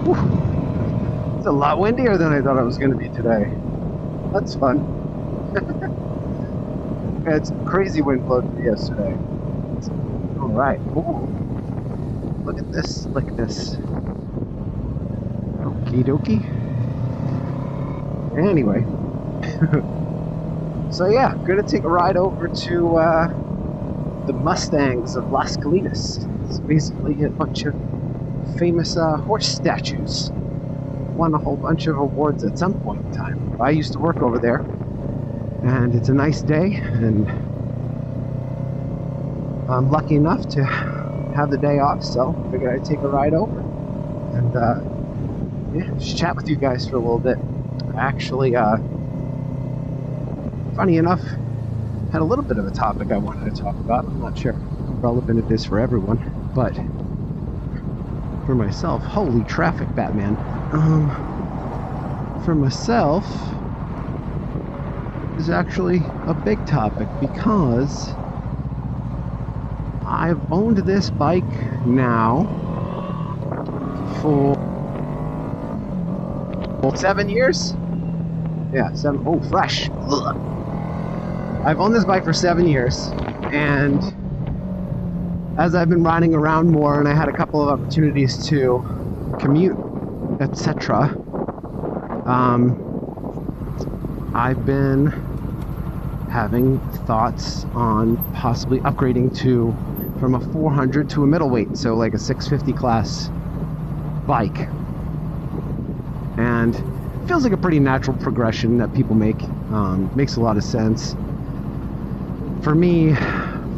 Whew. It's a lot windier than I thought it was going to be today. That's fun. We had some crazy wind blowing yesterday. All right. Ooh. Look at this. Look at this. Okie dokie. Anyway. So yeah, gonna take a ride over to the Mustangs of Las Colinas. It's basically a bunch of famous horse statues. Won a whole bunch of awards at some point in time. I used to work over there, and it's a nice day, and I'm lucky enough to have the day off, so I figured I'd take a ride over and yeah, just chat with you guys for a little bit. Actually, funny enough, had a little bit of a topic I wanted to talk about. I'm not sure how relevant it is for everyone, but for myself, holy traffic, Batman. For myself, is actually a big topic because I've owned this bike now for 7 years. Yeah, 7. Oh, fresh. Ugh. I've owned this bike for 7 years, and as I've been riding around more and I had a couple of opportunities to commute, etc., I've been having thoughts on possibly upgrading from a 400 to a middleweight, so like a 650 class bike. And it feels like a pretty natural progression that people make. Makes a lot of sense for me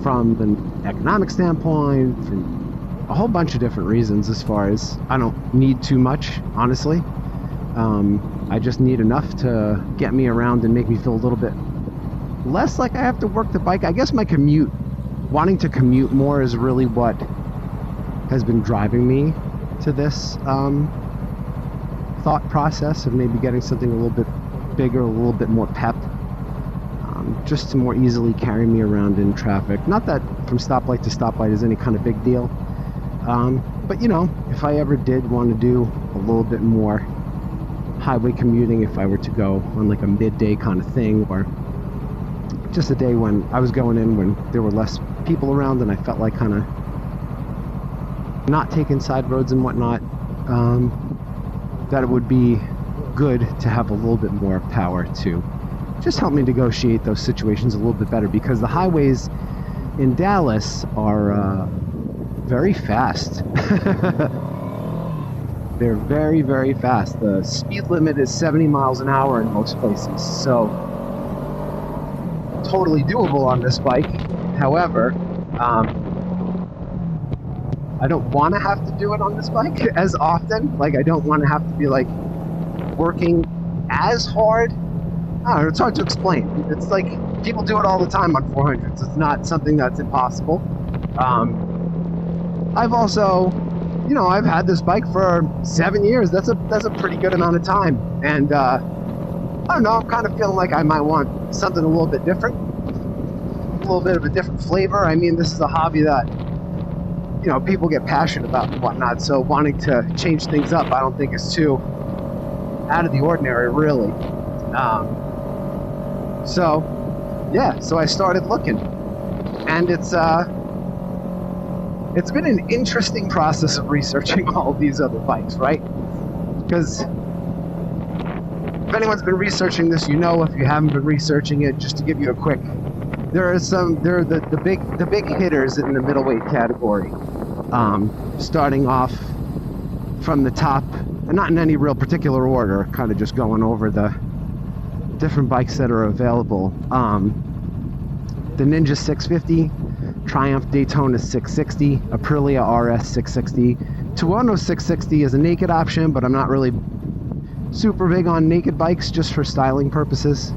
from an economic standpoint, from a whole bunch of different reasons. As far as I don't need too much, honestly. I just need enough to get me around and make me feel a little bit less like I have to work the bike. I guess my commute, wanting to commute more, is really what has been driving me to this thought process of maybe getting something a little bit bigger, a little bit more pep, just to more easily carry me around in traffic. Not that from stoplight to stoplight is any kind of big deal, but you know, if I ever did want to do a little bit more highway commuting, if I were to go on like a midday kind of thing, or just a day when I was going in when there were less people around and I felt like kind of not taking side roads and whatnot, that it would be good to have a little bit more power to just help me negotiate those situations a little bit better, because the highways in Dallas are very fast. They're very, very fast. The speed limit is 70 miles an hour in most places, so totally doable on this bike. However, I don't want to have to do it on this bike as often. Like, I don't want to have to be like working as hard. I don't know, it's hard to explain. It's like people do it all the time on 400s. It's not something that's impossible. I've also, you know, I've had this bike for 7 years. That's a pretty good amount of time. And I don't know, I'm kind of feeling like I might want something a little bit different, a little bit of a different flavor. I mean, this is a hobby that, you know, people get passionate about and whatnot. So wanting to change things up, I don't think is too out of the ordinary, really. So yeah, so I started looking, and it's been an interesting process of researching all of these other bikes, right? Because if anyone's been researching this, you know. If you haven't been researching it, just to give you a quick, there are the big hitters in the middleweight category, starting off from the top, and not in any real particular order, kind of just going over the different bikes that are available. The Ninja 650, Triumph Daytona 660, Aprilia RS 660. Tuono 660 is a naked option, but I'm not really super big on naked bikes, just for styling purposes.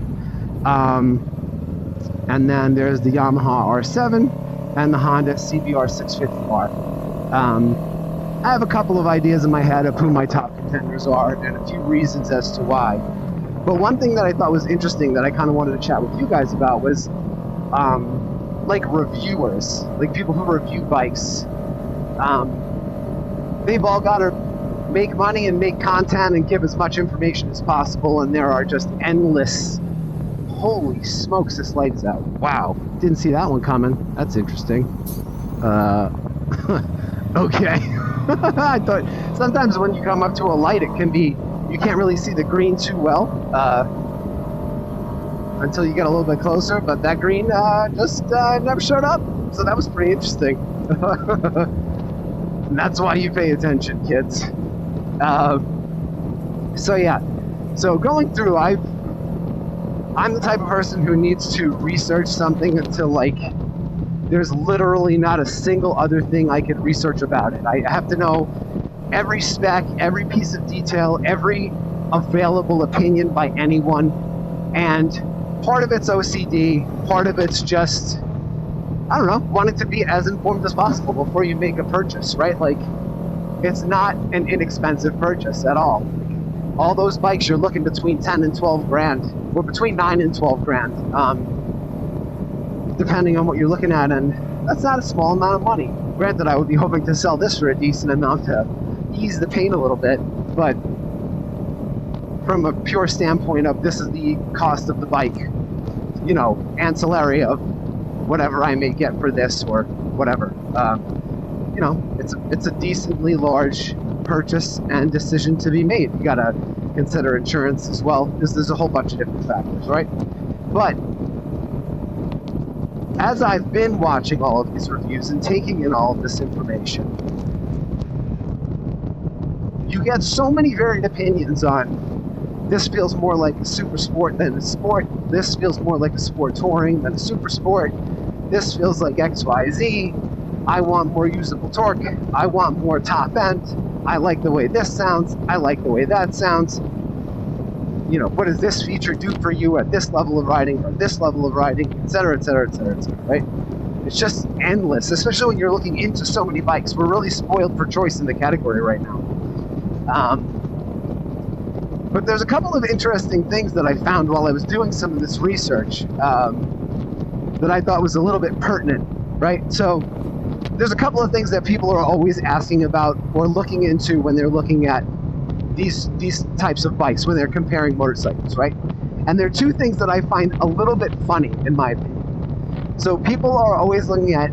And then there's the Yamaha R7 and the Honda CBR 650R. I have a couple of ideas in my head of who my top contenders are and a few reasons as to why. But one thing that I thought was interesting that I kind of wanted to chat with you guys about was like reviewers, like people who review bikes. They've all got a make money and make content and give as much information as possible, and there are just endless... Holy smokes, this light is out. Wow, didn't see that one coming. That's interesting. Okay. I thought sometimes when you come up to a light, it can be, you can't really see the green too well until you get a little bit closer, but that green just never showed up, so that was pretty interesting. And that's why you pay attention, kids. So yeah, so going through, I'm the type of person who needs to research something until, like, there's literally not a single other thing I could research about it. I have to know every spec, every piece of detail, every available opinion by anyone. And part of it's OCD, part of it's just, I don't know, wanting to be as informed as possible before you make a purchase, right? Like, it's not an inexpensive purchase at all. All those bikes, you're looking between 10 and 12 grand, or between 9 and 12 grand, depending on what you're looking at, and that's not a small amount of money. Granted, I would be hoping to sell this for a decent amount to ease the pain a little bit, but from a pure standpoint of this is the cost of the bike, you know, ancillary of whatever I may get for this or whatever. You know, it's a decently large purchase and decision to be made. You gotta consider insurance as well, because there's a whole bunch of different factors, right? But as I've been watching all of these reviews and taking in all of this information, you get so many varied opinions on, this feels more like a super sport than a sport, this feels more like a sport touring than a super sport, this feels like XYZ, I want more usable torque, I want more top end, I like the way this sounds, I like the way that sounds. You know, what does this feature do for you at this level of riding or this level of riding, etc., etc., etc., etc., right? It's just endless, especially when you're looking into so many bikes. We're really spoiled for choice in the category right now. But there's a couple of interesting things that I found while I was doing some of this research that I thought was a little bit pertinent, right? So there's a couple of things that people are always asking about or looking into when they're looking at these types of bikes, when they're comparing motorcycles, right? And there are two things that I find a little bit funny, in my opinion. So people are always looking at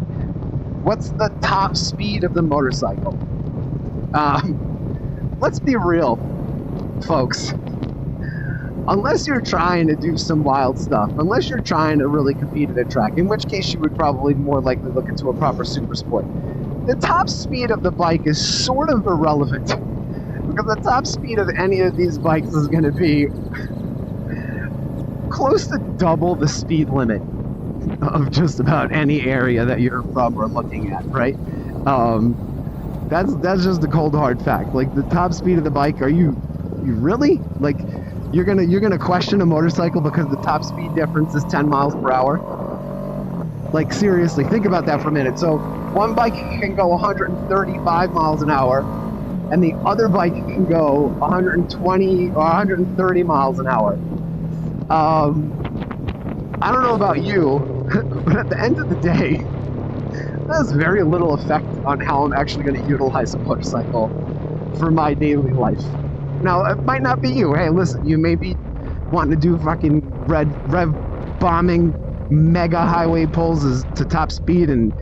what's the top speed of the motorcycle. Let's be real, folks. Unless you're trying to do some wild stuff, unless you're trying to really compete at a track, in which case you would probably more likely look into a proper super sport. The top speed of the bike is sort of irrelevant, because the top speed of any of these bikes is going to be close to double the speed limit of just about any area that you're from or looking at, right? That's just the cold hard fact. Like, the top speed of the bike, are you really? Like, you're gonna question a motorcycle because the top speed difference is 10 miles per hour? Like, seriously, think about that for a minute. So one bike can go 135 miles an hour, and the other bike can go 120 or 130 miles an hour. I don't know about you, but at the end of the day, that has very little effect on how I'm actually going to utilize a motorcycle for my daily life. Now, it might not be you. Hey, listen, you may be wanting to do fucking rev bombing mega highway pulls to top speed, and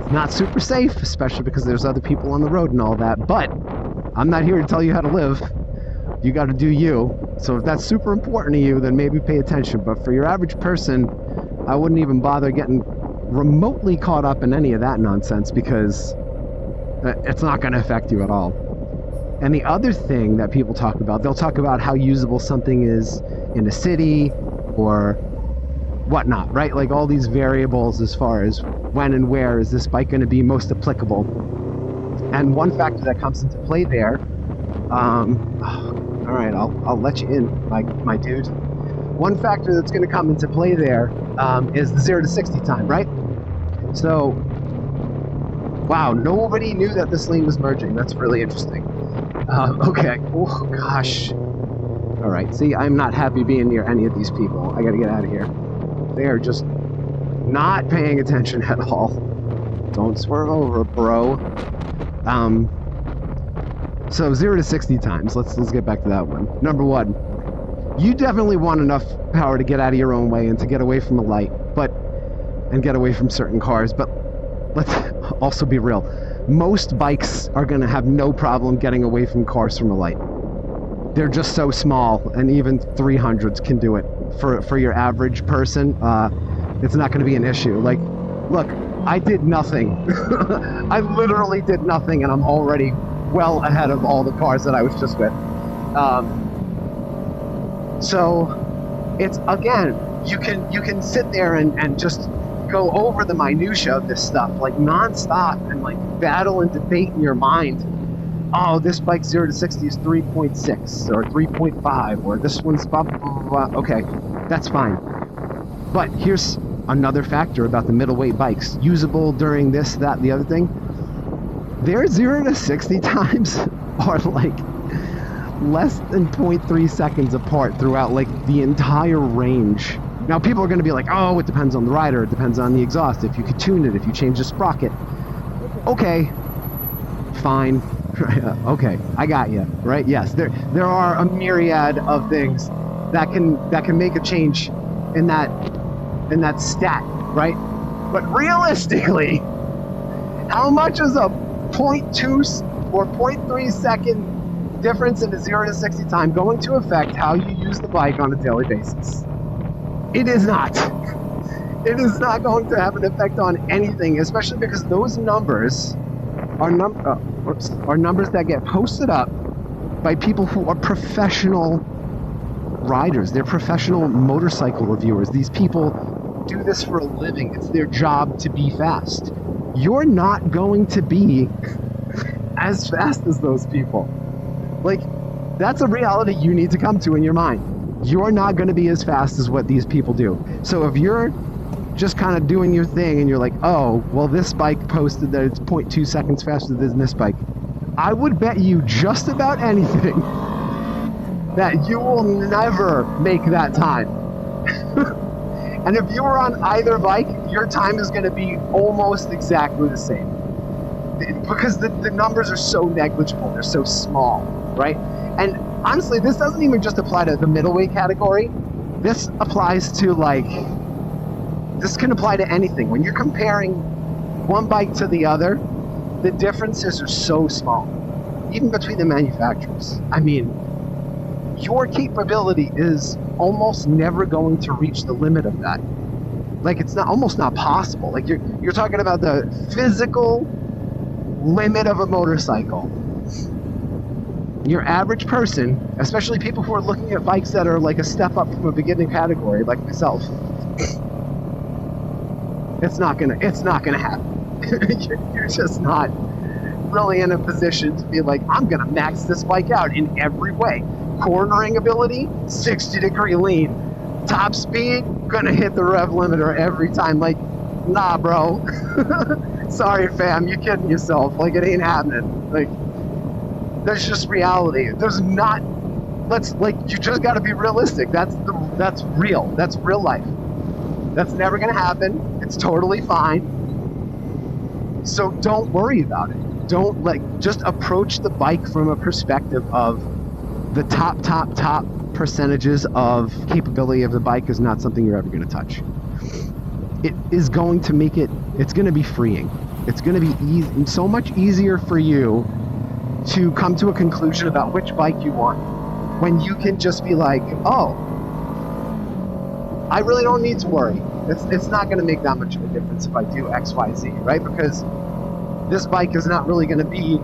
it's not super safe, especially because there's other people on the road and all that. But I'm not here to tell you how to live. You got to do you. So if that's super important to you, then maybe pay attention. But for your average person, I wouldn't even bother getting remotely caught up in any of that nonsense, because it's not going to affect you at all. And the other thing that people talk about, they'll talk about how usable something is in a city or whatnot, right? Like all these variables as far as when and where is this bike going to be most applicable. And one factor that comes into play there, all right, I'll let you in, my dude. One factor that's going to come into play there is the 0 to 60 time, right? So, wow, nobody knew that this lane was merging. That's really interesting. Okay. Oh, gosh. All right. See, I'm not happy being near any of these people. I got to get out of here. They are just not paying attention at all. Don't swerve over, bro. So 0 to 60 times. Let's get back to that one. Number one, you definitely want enough power to get out of your own way and to get away from a light, and get away from certain cars. But let's also be real. Most bikes are going to have no problem getting away from cars from a light. They're just so small, and even 300s can do it. For your average person, it's not going to be an issue. Like, look, I did nothing. I literally did nothing, and I'm already well ahead of all the cars that I was just with. So it's, again, you can sit there and just go over the minutia of this stuff like nonstop and like battle and debate in your mind. Oh, this bike 0 to 60 is 3.6 or 3.5, or this one's blah, blah, blah, blah. Okay, that's fine. But here's another factor about the middleweight bikes. Usable during this, that, the other thing. Their 0 to 60 times are like less than 0.3 seconds apart throughout like the entire range. Now people are going to be like, oh, it depends on the rider, it depends on the exhaust, if you could tune it, if you change the sprocket. Okay, fine. Okay, I got you, right? Yes, there are a myriad of things that can make a change in that stat, right? But realistically, how much is a 0.2 or 0.3 second difference in the 0 to 60 time going to affect how you use the bike on a daily basis? It is not. It is not going to have an effect on anything, especially because those numbers are numbers that get posted up by people who are professional riders. They're professional motorcycle reviewers. These people do this for a living. It's their job to be fast. You're not going to be as fast as those people. Like, that's a reality you need to come to in your mind. You're not going to be as fast as what these people do. So if you're just kind of doing your thing and you're like, oh, well, this bike posted that it's 0.2 seconds faster than this bike, I would bet you just about anything that you will never make that time. And if you were on either bike, your time is going to be almost exactly the same. Because the numbers are so negligible, they're so small, right? And honestly, this doesn't even just apply to the middleweight category. This applies to this can apply to anything. When you're comparing one bike to the other, the differences are so small, even between the manufacturers. I mean, your capability is almost never going to reach the limit of that. Like, it's almost not possible. Like, you're talking about the physical limit of a motorcycle. Your average person, especially people who are looking at bikes that are like a step up from a beginning category, like myself, it's not gonna happen. You're just not really in a position to be like, I'm gonna max this bike out in every way. Cornering ability, 60-degree lean. Top speed, gonna hit the rev limiter every time. Like, nah, bro. Sorry, fam, you're kidding yourself. Like, it ain't happening. Like, that's just reality. There's not. You just got to be realistic. That's real. That's real life. That's never gonna happen. It's totally fine. So don't worry about it. Just approach the bike from a perspective of the top percentages of capability of the bike is not something you're ever going to touch. It is going to make it's going to be freeing. It's going to be so much easier for you to come to a conclusion about which bike you want when you can just be like, oh, I really don't need to worry. It's not going to make that much of a difference if I do X, Y, Z, right? Because this bike is not really going to be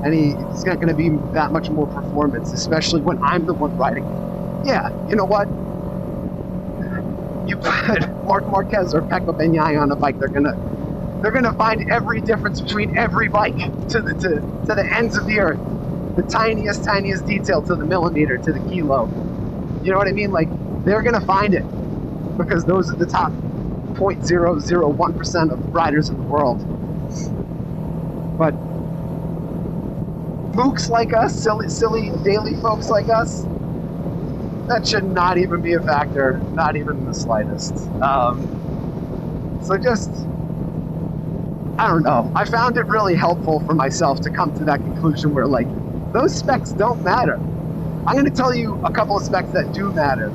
it's not going to be that much more performance, especially when I'm the one riding it. Yeah, you know what? You put Marc Marquez or Pecco Bagnaia on a bike, they're gonna find every difference between every bike to the ends of the earth, the tiniest detail to the millimeter, to the kilo. You know what I mean? Like, they're gonna find it because those are the top 0.001% of riders in the world. But mooks like us, silly daily folks like us, that should not even be a factor, not even the slightest. So just, I don't know. I found it really helpful for myself to come to that conclusion where, like, those specs don't matter. I'm going to tell you a couple of specs that do matter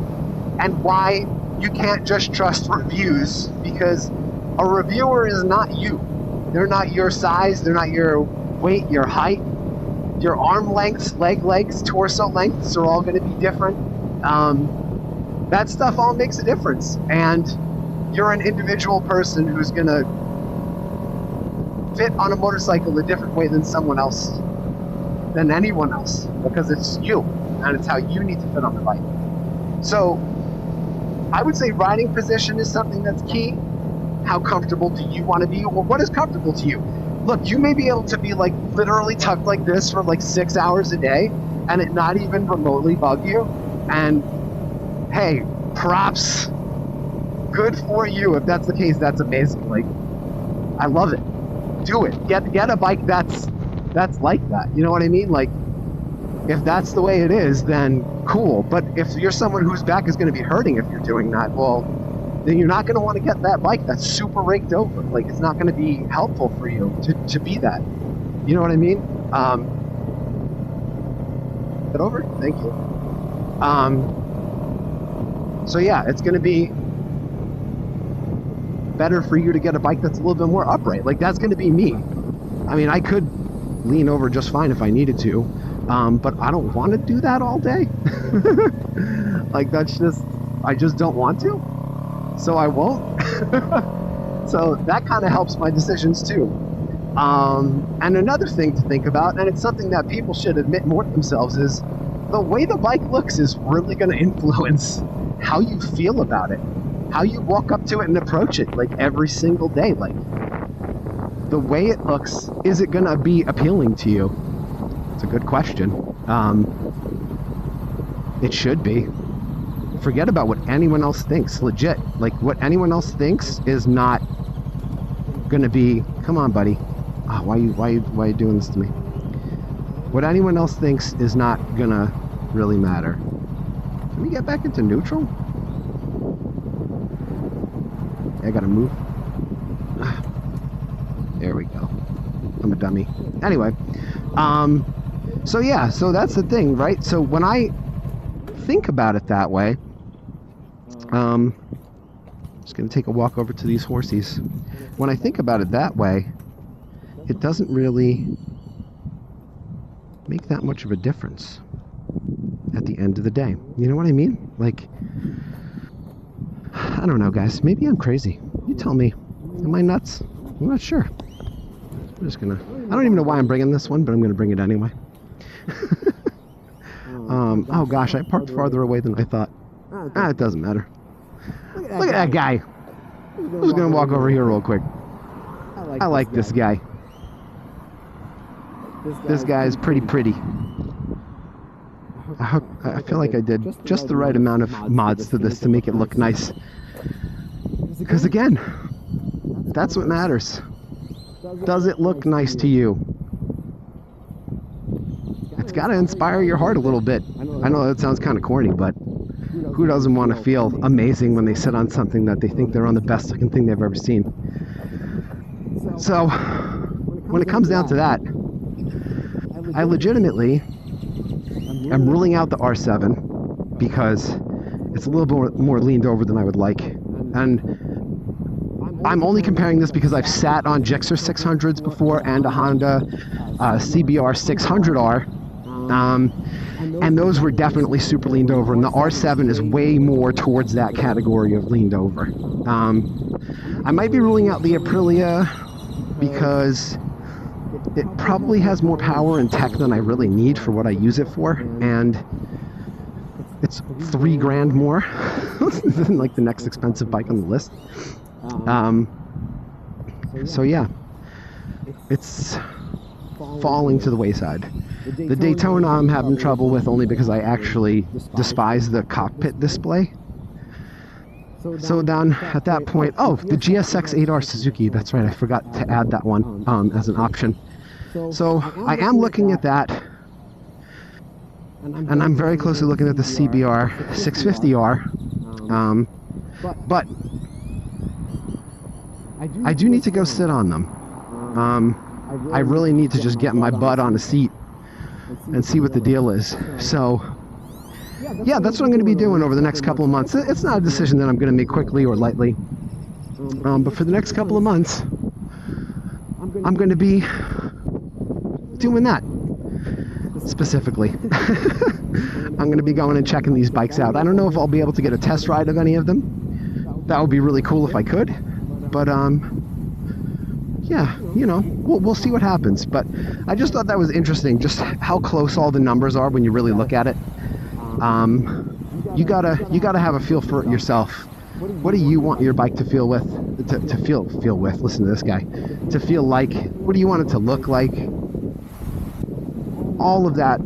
and why you can't just trust reviews, because a reviewer is not you. They're not your size, they're not your weight, your height, your arm lengths, leg lengths, torso lengths are all going to be different. That stuff all makes a difference, and you're an individual person who's going to fit on a motorcycle a different way than someone else, than anyone else, because it's you, and it's how you need to fit on the bike. So I would say riding position is something that's key. How comfortable do you want to be? Well, what is comfortable to you? Look, you may be able to be like literally tucked like this for like 6 hours a day and it not even remotely bug you. And hey, props. Good for you. If that's the case, that's amazing. Like, I love it. Do it. Get a bike that's like that. You know what I mean? Like, if that's the way it is, then cool. But if you're someone whose back is going to be hurting if you're doing that, well, then you're not going to want to get that bike that's super raked over. Like, it's not going to be helpful for you to be that. You know what I mean? Get over? Thank you. So yeah, it's going to be better for you to get a bike that's a little bit more upright. Like, that's going to be me. I mean, I could lean over just fine if I needed to. But I don't want to do that all day. Like, I just don't want to, so I won't. So that kind of helps my decisions too. And another thing to think about, and it's something that people should admit more to themselves, is the way the bike looks is really going to influence how you feel about it, how you walk up to it and approach it, like, every single day. Like, the way it looks, is it going to be appealing to you? It's a good question. It should be. Forget about what anyone else thinks. Legit. Like, what anyone else thinks is not gonna be. Come on, buddy. Oh, why are you doing this to me? What anyone else thinks is not gonna really matter. Can we get back into neutral? I gotta move. There we go. I'm a dummy. Anyway. So yeah, so that's the thing, right? So when I think about it that way, just gonna take a walk over to these horsies. When I think about it that way, it doesn't really make that much of a difference at the end of the day. You know what I mean? Like, I don't know, guys. Maybe I'm crazy. You tell me. Am I nuts? I'm not sure. I'm just gonna... I don't even know why I'm bringing this one, but I'm gonna bring it anyway. Oh gosh, I parked farther away than I thought. It doesn't matter. Look at that guy. I'm just gonna walk over here real quick. I like this guy. This guy is pretty. I feel like I did just the right amount of mods to this to make it look nice. Because again, that's what matters. Does it look nice to you? It's got to inspire your heart a little bit. I know that sounds kind of corny, but who doesn't want to feel amazing when they sit on something that they think they're on the best looking thing they've ever seen? So, when it comes down to that, I legitimately am ruling out the R7 because it's a little bit more leaned over than I would like. And I'm only comparing this because I've sat on Gixxer 600s before and a Honda CBR 600R. And those were definitely super leaned over, and the R7 is way more towards that category of leaned over. I might be ruling out the Aprilia because it probably has more power and tech than I really need for what I use it for, and it's $3,000 more than like the next expensive bike on the list. So yeah, it's falling to the wayside. The Daytona I'm having trouble with only because I actually despise the cockpit display. So down at that point, oh, the GSX 8R Suzuki, that's right, I forgot to add that one as an option. So I am looking at that, and I'm very closely looking at the CBR 650R, but I do need to go sit on them. I really need to just get my butt on a seat and see what the deal is. So yeah, that's what I'm going to be doing over the next couple of months. It's not a decision that I'm going to make quickly or lightly, but for the next couple of months I'm going to be doing that specifically. I'm going to be going and checking these bikes out. I don't know if I'll be able to get a test ride of any of them. That would be really cool if I could, but yeah, you know, we'll see what happens. But I just thought that was interesting, just how close all the numbers are when you really look at it. You gotta have a feel for it yourself. What do you want your bike to feel with? To feel with? Listen to this guy. To feel like. What do you want it to look like? All of that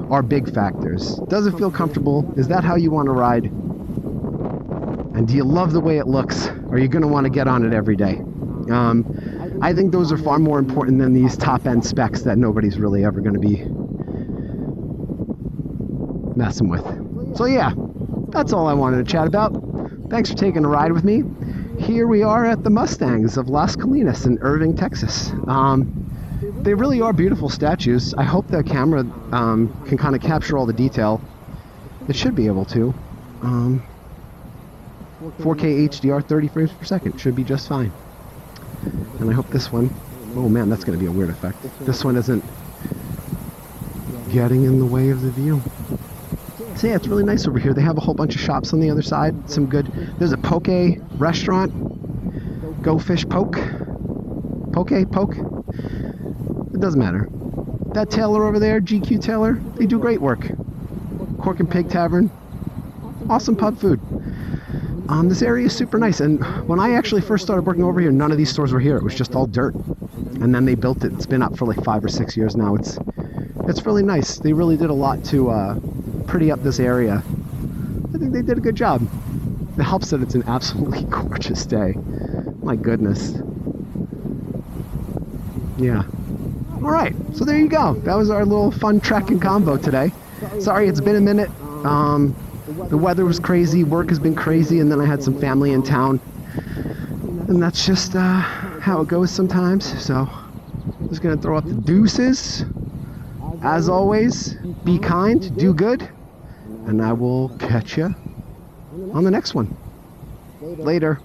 are big factors. Does it feel comfortable? Is that how you want to ride? And do you love the way it looks? Or are you going to want to get on it every day? I think those are far more important than these top-end specs that nobody's really ever going to be messing with. So yeah, that's all I wanted to chat about. Thanks for taking a ride with me. Here we are at the Mustangs of Las Colinas in Irving, Texas. They really are beautiful statues. I hope the camera can kind of capture all the detail. It should be able to. 4K HDR, 30 frames per second should be just fine. And I hope this one, oh man, that's going to be a weird effect. This one isn't getting in the way of the view. So yeah, it's really nice over here. They have a whole bunch of shops on the other side. Some good, there's a poke restaurant. Go Fish Poke. Poke? It doesn't matter. That tailor over there, GQ Tailor, they do great work. Cork and Pig Tavern. Awesome pub food. This area is super nice, and when I actually first started working over here, none of these stores were here. It was just all dirt, and then they built it. It's been up for like 5 or 6 years now. It's really nice. They really did a lot to pretty up this area. I think they did a good job. It helps that it's an absolutely gorgeous day. My goodness. Yeah. All right, so there you go. That was our little fun trek and combo today. Sorry, it's been a minute. The weather was crazy, work has been crazy, and then I had some family in town. And that's just how it goes sometimes. So I'm just going to throw out the deuces. As always, be kind, do good, and I will catch you on the next one. Later.